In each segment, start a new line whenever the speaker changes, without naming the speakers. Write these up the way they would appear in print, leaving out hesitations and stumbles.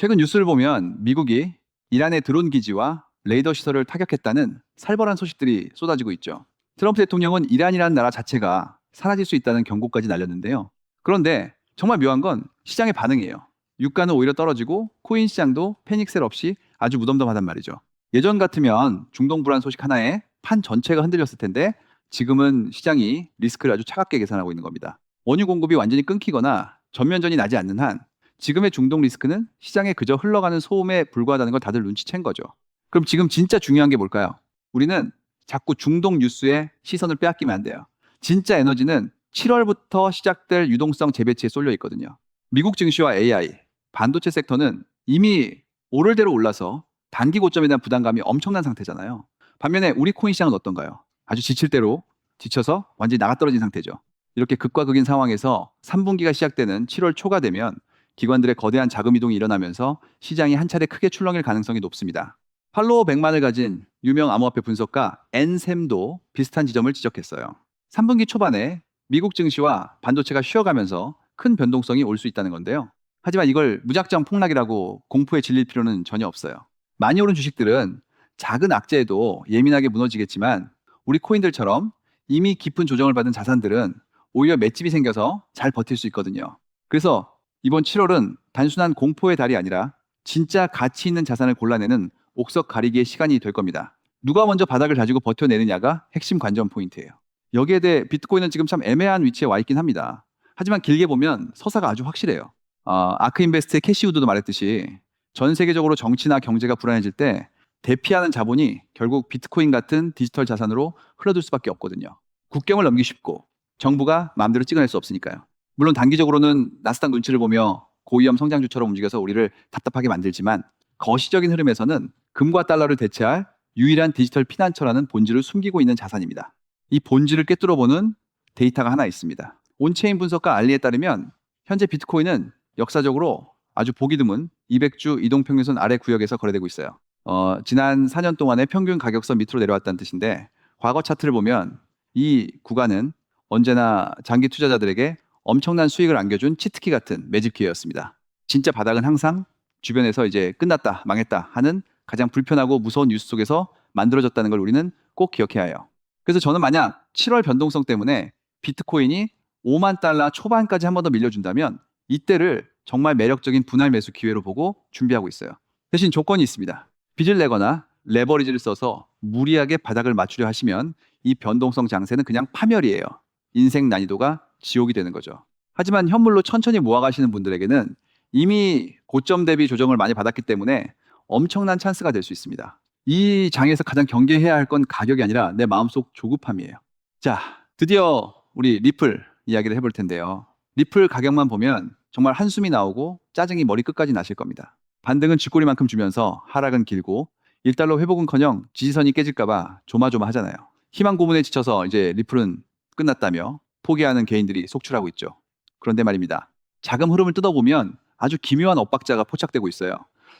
최근 뉴스를 보면 미국이 이란의 드론 기지와 레이더 시설을 타격했다는 살벌한 소식들이 쏟아지고 있죠. 트럼프 대통령은 이란이라는 나라 자체가 사라질 수 있다는 경고까지 날렸는데요. 그런데 정말 묘한 건 시장의 반응이에요. 유가는 오히려 떨어지고 코인 시장도 패닉셀 없이 아주 무덤덤하단 말이죠. 예전 같으면 중동 불안 소식 하나에 판 전체가 흔들렸을 텐데 지금은 시장이 리스크를 아주 차갑게 계산하고 있는 겁니다. 원유 공급이 완전히 끊기거나 전면전이 나지 않는 한 지금의 중동 리스크는 시장에 그저 흘러가는 소음에 불과하다는 걸 다들 눈치챈 거죠. 그럼 지금 진짜 중요한 게 뭘까요? 우리는 자꾸 중동 뉴스에 시선을 빼앗기면 안 돼요. 진짜 에너지는 7월부터 시작될 유동성 재배치에 쏠려 있거든요. 미국 증시와 AI, 반도체 섹터는 이미 오를 대로 올라서 단기 고점에 대한 부담감이 엄청난 상태잖아요. 반면에 우리 코인 시장은 어떤가요? 아주 지칠 대로 지쳐서 완전히 나가떨어진 상태죠. 이렇게 극과 극인 상황에서 3분기가 시작되는 7월 초가 되면 기관들의 거대한 자금 이동이 일어나면서 시장이 한 차례 크게 출렁일 가능성이 높습니다. 팔로워 100만을 가진 유명 암호화폐 분석가 앤샘도 비슷한 지점을 지적했어요. 3분기 초반에 미국 증시와 반도체가 쉬어가면서 큰 변동성이 올 수 있다는 건데요. 하지만 이걸 무작정 폭락이라고 공포에 질릴 필요는 전혀 없어요. 많이 오른 주식들은 작은 악재에도 예민하게 무너지겠지만 우리 코인들처럼 이미 깊은 조정을 받은 자산들은 오히려 맷집이 생겨서 잘 버틸 수 있거든요. 그래서 이번 7월은 단순한 공포의 달이 아니라 진짜 가치 있는 자산을 골라내는 옥석 가리기의 시간이 될 겁니다. 누가 먼저 바닥을 다지고 버텨내느냐가 핵심 관전 포인트예요. 여기에 대해 비트코인은 지금 참 애매한 위치에 와 있긴 합니다. 하지만 길게 보면 서사가 아주 확실해요. 아크인베스트의 캐시 우드도 말했듯이 전 세계적으로 정치나 경제가 불안해질 때 대피하는 자본이 결국 비트코인 같은 디지털 자산으로 흘러들 수밖에 없거든요. 국경을 넘기 쉽고 정부가 마음대로 찍어낼 수 없으니까요. 물론 단기적으로는 나스닥 눈치를 보며 고위험 성장주처럼 움직여서 우리를 답답하게 만들지만 거시적인 흐름에서는 금과 달러를 대체할 유일한 디지털 피난처라는 본질을 숨기고 있는 자산입니다. 이 본질을 꿰뚫어보는 데이터가 하나 있습니다. 온체인 분석가 알리에 따르면 현재 비트코인은 역사적으로 아주 보기 드문 200주 이동평균선 아래 구역에서 거래되고 있어요. 지난 4년 동안의 평균 가격선 밑으로 내려왔다는 뜻인데 과거 차트를 보면 이 구간은 언제나 장기 투자자들에게 엄청난 수익을 안겨준 치트키 같은 매집 기회였습니다. 진짜 바닥은 항상 주변에서 이제 끝났다, 망했다 하는 가장 불편하고 무서운 뉴스 속에서 만들어졌다는 걸 우리는 꼭 기억해야 해요. 그래서 저는 만약 7월 변동성 때문에 비트코인이 5만 달러 초반까지 한 번 더 밀려준다면 이때를 정말 매력적인 분할 매수 기회로 보고 준비하고 있어요. 대신 조건이 있습니다. 빚을 내거나 레버리지를 써서 무리하게 바닥을 맞추려 하시면 이 변동성 장세는 그냥 파멸이에요. 인생 난이도가 지옥이 되는 거죠. 하지만 현물로 천천히 모아가시는 분들에게는 이미 고점 대비 조정을 많이 받았기 때문에 엄청난 찬스가 될 수 있습니다. 이 장에서 가장 경계해야 할 건 가격이 아니라 내 마음속 조급함이에요. 자, 드디어 우리 리플 이야기를 해볼 텐데요. 리플 가격만 보면 정말 한숨이 나오고 짜증이 머리 끝까지 나실 겁니다. 반등은 쥐꼬리만큼 주면서 하락은 길고 1달러 회복은커녕 지지선이 깨질까봐 조마조마하잖아요. 희망 고문에 지쳐서 이제 리플은 끝났다며 포기하는 개인들이 속출하고 있죠. 그런데 말입니다. 자금 흐름을 뜯어보면 아주 기묘한 엇박자가 포착되고 있어요.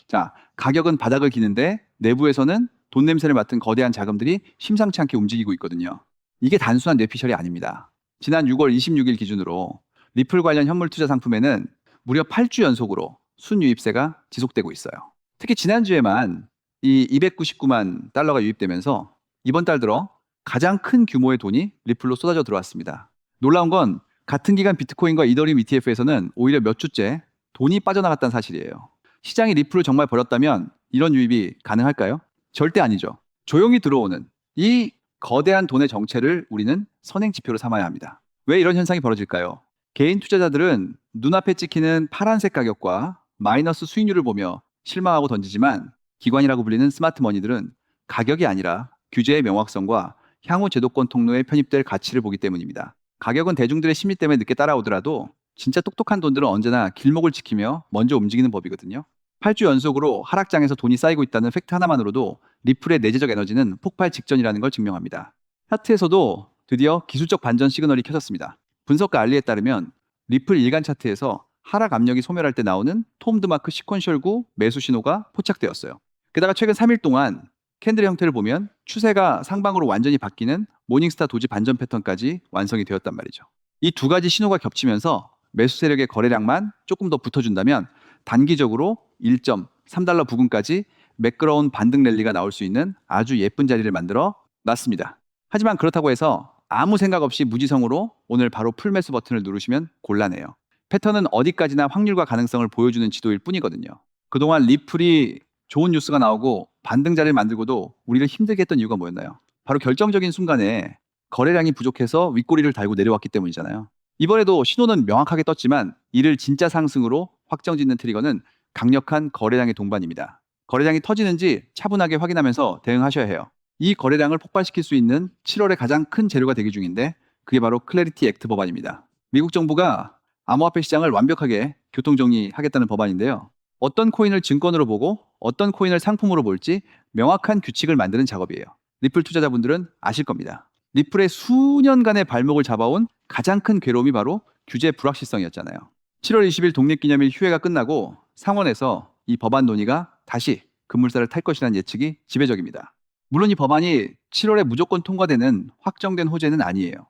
자, 가격은 바닥을 기는데 내부에서는 돈 냄새를 맡은 거대한 자금들이 심상치 않게 움직이고 있거든요. 이게 단순한 뇌피셜이 아닙니다. 지난 6월 26일 기준으로 리플 관련 현물 투자 상품에는 무려 8주 연속으로 순유입세가 지속되고 있어요. 특히 지난주에만 이 299만 달러가 유입되면서 이번 달 들어 가장 큰 규모의 돈이 리플로 쏟아져 들어왔습니다. 놀라운 건 같은 기간 비트코인과 이더리움 ETF에서는 오히려 몇 주째 돈이 빠져나갔다는 사실이에요. 시장이 리플을 정말 버렸다면 이런 유입이 가능할까요? 절대 아니죠. 조용히 들어오는 이 거대한 돈의 정체를 우리는 선행 지표로 삼아야 합니다. 왜 이런 현상이 벌어질까요? 개인 투자자들은 눈앞에 찍히는 파란색 가격과 마이너스 수익률을 보며 실망하고 던지지만 기관이라고 불리는 스마트 머니들은 가격이 아니라 규제의 명확성과 향후 제도권 통로에 편입될 가치를 보기 때문입니다. 가격은 대중들의 심리 때문에 늦게 따라오더라도 진짜 똑똑한 돈들은 언제나 길목을 지키며 먼저 움직이는 법이거든요. 8주 연속으로 하락장에서 돈이 쌓이고 있다는 팩트 하나만으로도 리플의 내재적 에너지는 폭발 직전이라는 걸 증명합니다. 차트에서도 드디어 기술적 반전 시그널이 켜졌습니다. 분석가 알리에 따르면 리플 일간 차트에서 하락 압력이 소멸할 때 나오는 톰드마크 시퀀셜 구 매수 신호가 포착되었어요. 게다가 최근 3일 동안 캔들의 형태를 보면 추세가 상방으로 완전히 바뀌는 모닝스타 도지 반전 패턴까지 완성이 되었단 말이죠. 이 두 가지 신호가 겹치면서 매수 세력의 거래량만 조금 더 붙어준다면 단기적으로 1.3달러 부근까지 매끄러운 반등 랠리가 나올 수 있는 아주 예쁜 자리를 만들어 놨습니다. 하지만 그렇다고 해서 아무 생각 없이 무지성으로 오늘 바로 풀매수 버튼을 누르시면 곤란해요. 패턴은 어디까지나 확률과 가능성을 보여주는 지도일 뿐이거든요. 그동안 리플이 좋은 뉴스가 나오고 반등 자리를 만들고도 우리를 힘들게 했던 이유가 뭐였나요? 바로 결정적인 순간에 거래량이 부족해서 윗꼬리를 달고 내려왔기 때문이잖아요. 이번에도 신호는 명확하게 떴지만 이를 진짜 상승으로 확정짓는 트리거는 강력한 거래량의 동반입니다. 거래량이 터지는지 차분하게 확인하면서 대응하셔야 해요. 이 거래량을 폭발시킬 수 있는 7월의 가장 큰 재료가 대기 중인데 그게 바로 클래리티 액트 법안입니다. 미국 정부가 암호화폐 시장을 완벽하게 교통정리하겠다는 법안인데요. 어떤 코인을 증권으로 보고 어떤 코인을 상품으로 볼지 명확한 규칙을 만드는 작업이에요. 리플 투자자분들은 아실 겁니다. 리플의 수년간의 발목을 잡아온 가장 큰 괴로움이 바로 규제 불확실성이었잖아요. 7월 20일 독립기념일 휴회가 끝나고 상원에서 이 법안 논의가 다시 급물살을 탈 것이라는 예측이 지배적입니다. 물론 이 법안이 7월에 무조건 통과되는 확정된 호재는 아니에요.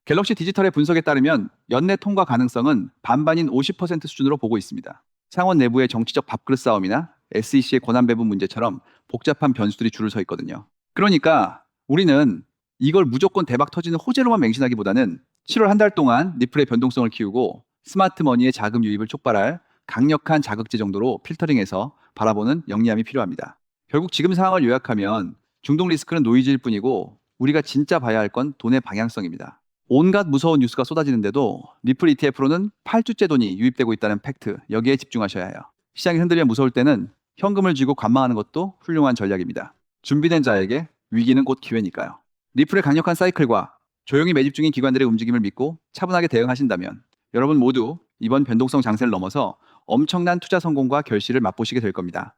갤럭시 디지털의 분석에 따르면 연내 통과 가능성은 반반인 50% 수준으로 보고 있습니다. 상원 내부의 정치적 밥그릇 싸움이나 SEC의 권한 배분 문제처럼 복잡한 변수들이 줄을 서 있거든요. 그러니까 우리는 이걸 무조건 대박 터지는 호재로만 맹신하기보다는 7월 한 달 동안 리플의 변동성을 키우고 스마트 머니의 자금 유입을 촉발할 강력한 자극제 정도로 필터링해서 바라보는 영리함이 필요합니다. 결국 지금 상황을 요약하면 중동 리스크는 노이즈일 뿐이고 우리가 진짜 봐야 할 건 돈의 방향성입니다. 온갖 무서운 뉴스가 쏟아지는데도 리플 ETF로는 8주째 돈이 유입되고 있다는 팩트, 여기에 집중하셔야 해요. 시장이 흔들리면 무서울 때는 현금을 쥐고 관망하는 것도 훌륭한 전략입니다. 준비된 자에게 위기는 곧 기회니까요. 리플의 강력한 사이클과 조용히 매집 중인 기관들의 움직임을 믿고 차분하게 대응하신다면 여러분 모두 이번 변동성 장세를 넘어서 엄청난 투자 성공과 결실을 맛보시게 될 겁니다.